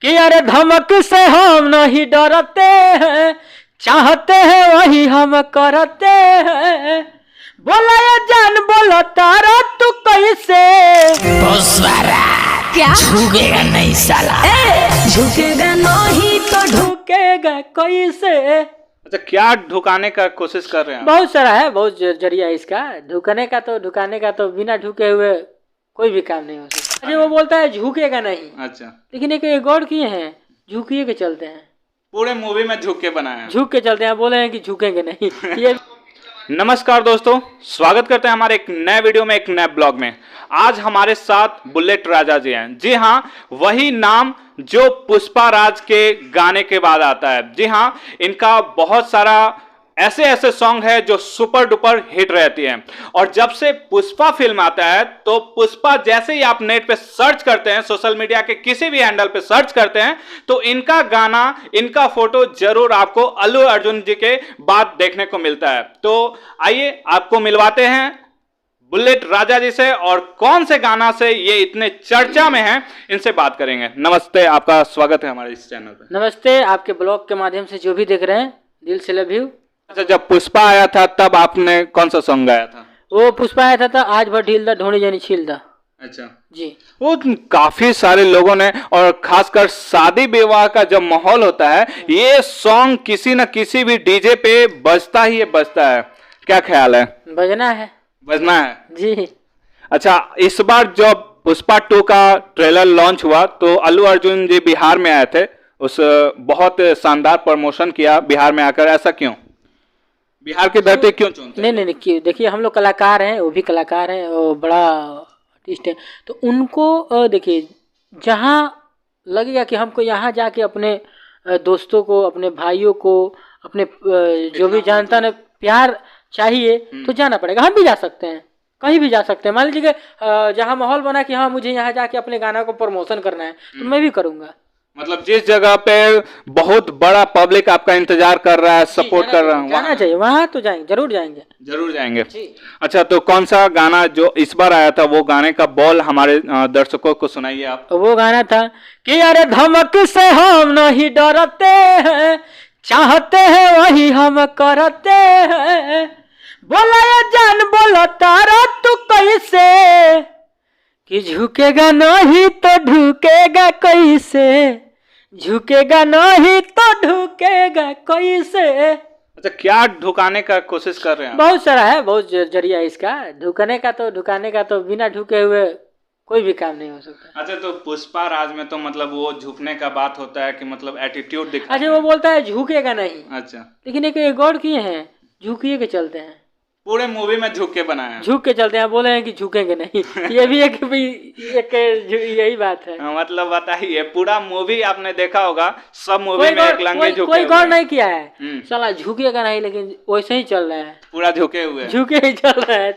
कि अरे धमक से हम नहीं डरते हैं, चाहते हैं वही हम करते हैं। बोला ये जान बोला तारा तू कैसे क्या झुकेगा नहीं साला। झुकेगा नहीं तो ढुकेगा कैसे। अच्छा, क्या ढुकाने का कोशिश कर रहे हैं? बहुत सारा है, बहुत जरिया है इसका। ढुकाने का तो बिना ढुके हुए कोई भी काम नहीं हो सकता। अरे वो बोलता है झुकेगा नहीं। अच्छा, लेकिन एक गौर किए हैं, झुकिए के चलते हैं। पूरे मूवी में झुक के बनाया है। झुक के चलते हैं, बोले हैं कि झुकेंगे नहीं। ये नमस्कार दोस्तों, स्वागत करते हैं हमारे एक नए वीडियो में, एक नए ब्लॉग में। आज हमारे साथ बुलेट राजा जी हैं। जी हाँ, वही नाम जो पुष्पा राज के गाने के बाद आता है। जी हाँ, इनका बहुत सारा ऐसे सॉन्ग है जो सुपर डुपर हिट रहती हैं। और जब से पुष्पा फिल्म आता है तो पुष्पा जैसे ही आप नेट पे सर्च करते हैं, सोशल मीडिया के किसी भी हैंडल पे सर्च करते हैं, तो इनका गाना, इनका फोटो जरूर आपको अल्लू अर्जुन जी के बाद देखने को मिलता है। तो आइए आपको मिलवाते हैं बुलेट राजा जी से, और कौन से गाना से ये इतने चर्चा में हैं, इनसे बात करेंगे। नमस्ते, आपका स्वागत है हमारे इस चैनल पे। नमस्ते, आपके ब्लॉग के माध्यम से जो भी देख रहे हैं, दिल से लव यू। अच्छा, जब पुष्पा आया था तब आपने कौन सा सॉन्ग गाया था? वो पुष्पा आया था आज भर ढील दा ढोनी जानी छील दा। अच्छा जी, वो काफी सारे लोगों ने, और खासकर शादी विवाह का जब माहौल होता है, ये सॉन्ग किसी न किसी भी डीजे पे बजता ही बजता है। क्या ख्याल है? बजना है, बजना है जी। अच्छा, इस बार जब पुष्पा 2 का ट्रेलर लॉन्च हुआ तो अल्लू अर्जुन जी बिहार में आए थे। उस बहुत शानदार प्रमोशन किया बिहार में आकर। ऐसा क्यों? बिहार की धरती क्यों चुनते? नहीं, क्यों? देखिए, हम लोग कलाकार हैं, वो भी कलाकार हैं, वो बड़ा आर्टिस्ट है, तो उनको देखिए, जहाँ लगेगा कि हमको यहाँ जाके अपने दोस्तों को, अपने भाइयों को, अपने जो भी जानता ना प्यार चाहिए, तो जाना पड़ेगा। हम भी जा सकते हैं, कहीं भी जा सकते हैं। मान लीजिए जहाँ माहौल बना कि हाँ मुझे यहाँ जाके अपने गाना को प्रमोशन करना है, तो मैं भी करूँगा। मतलब जिस जगह पे बहुत बड़ा पब्लिक आपका इंतजार कर रहा है, सपोर्ट कर रहा है, जाना चाहिए, वहाँ तो जाएंगे, जरूर जाएंगे। अच्छा, तो कौन सा गाना जो इस बार आया था, वो गाने का बोल हमारे दर्शकों को सुनाइए आप। वो गाना था कि अरे धमक से हम नहीं डरते हैं, चाहते हैं वही हम करते हैं। बोला ये जान बोला तारा तू कैसे, कि झुकेगा नहीं तो ढुकेगा कैसे, झुकेगा नहीं तो ढुकेगा कैसे। अच्छा, क्या ढुकाने का कोशिश कर रहे हैं? बहुत सारा है, बहुत जरिया है इसका। ढुकाने का तो बिना ढुके हुए कोई भी काम नहीं हो सकता। अच्छा, तो पुष्पा राज में तो मतलब वो झुकने का बात होता है कि मतलब एटीट्यूड दिखा। अच्छा, वो बोलता है झुकेगा नहीं। अच्छा, लेकिन एक गौर किए हैं, झुकिए के चलते हैं। पूरे मूवी में झुक के बनाया है। झुक के चलते हैं, बोले हैं कि झुकेंगे नहीं। ये भी एक यही बात है। मतलब बताइए, पूरा मूवी आपने देखा होगा, सब मूवी में एक लंगे झुके कोई गौर नहीं किया है। हम्म। साला झुकेगा नहीं, लेकिन वैसे ही चल रहा है, पूरा झुके हुए। झुके ही चल रहा है।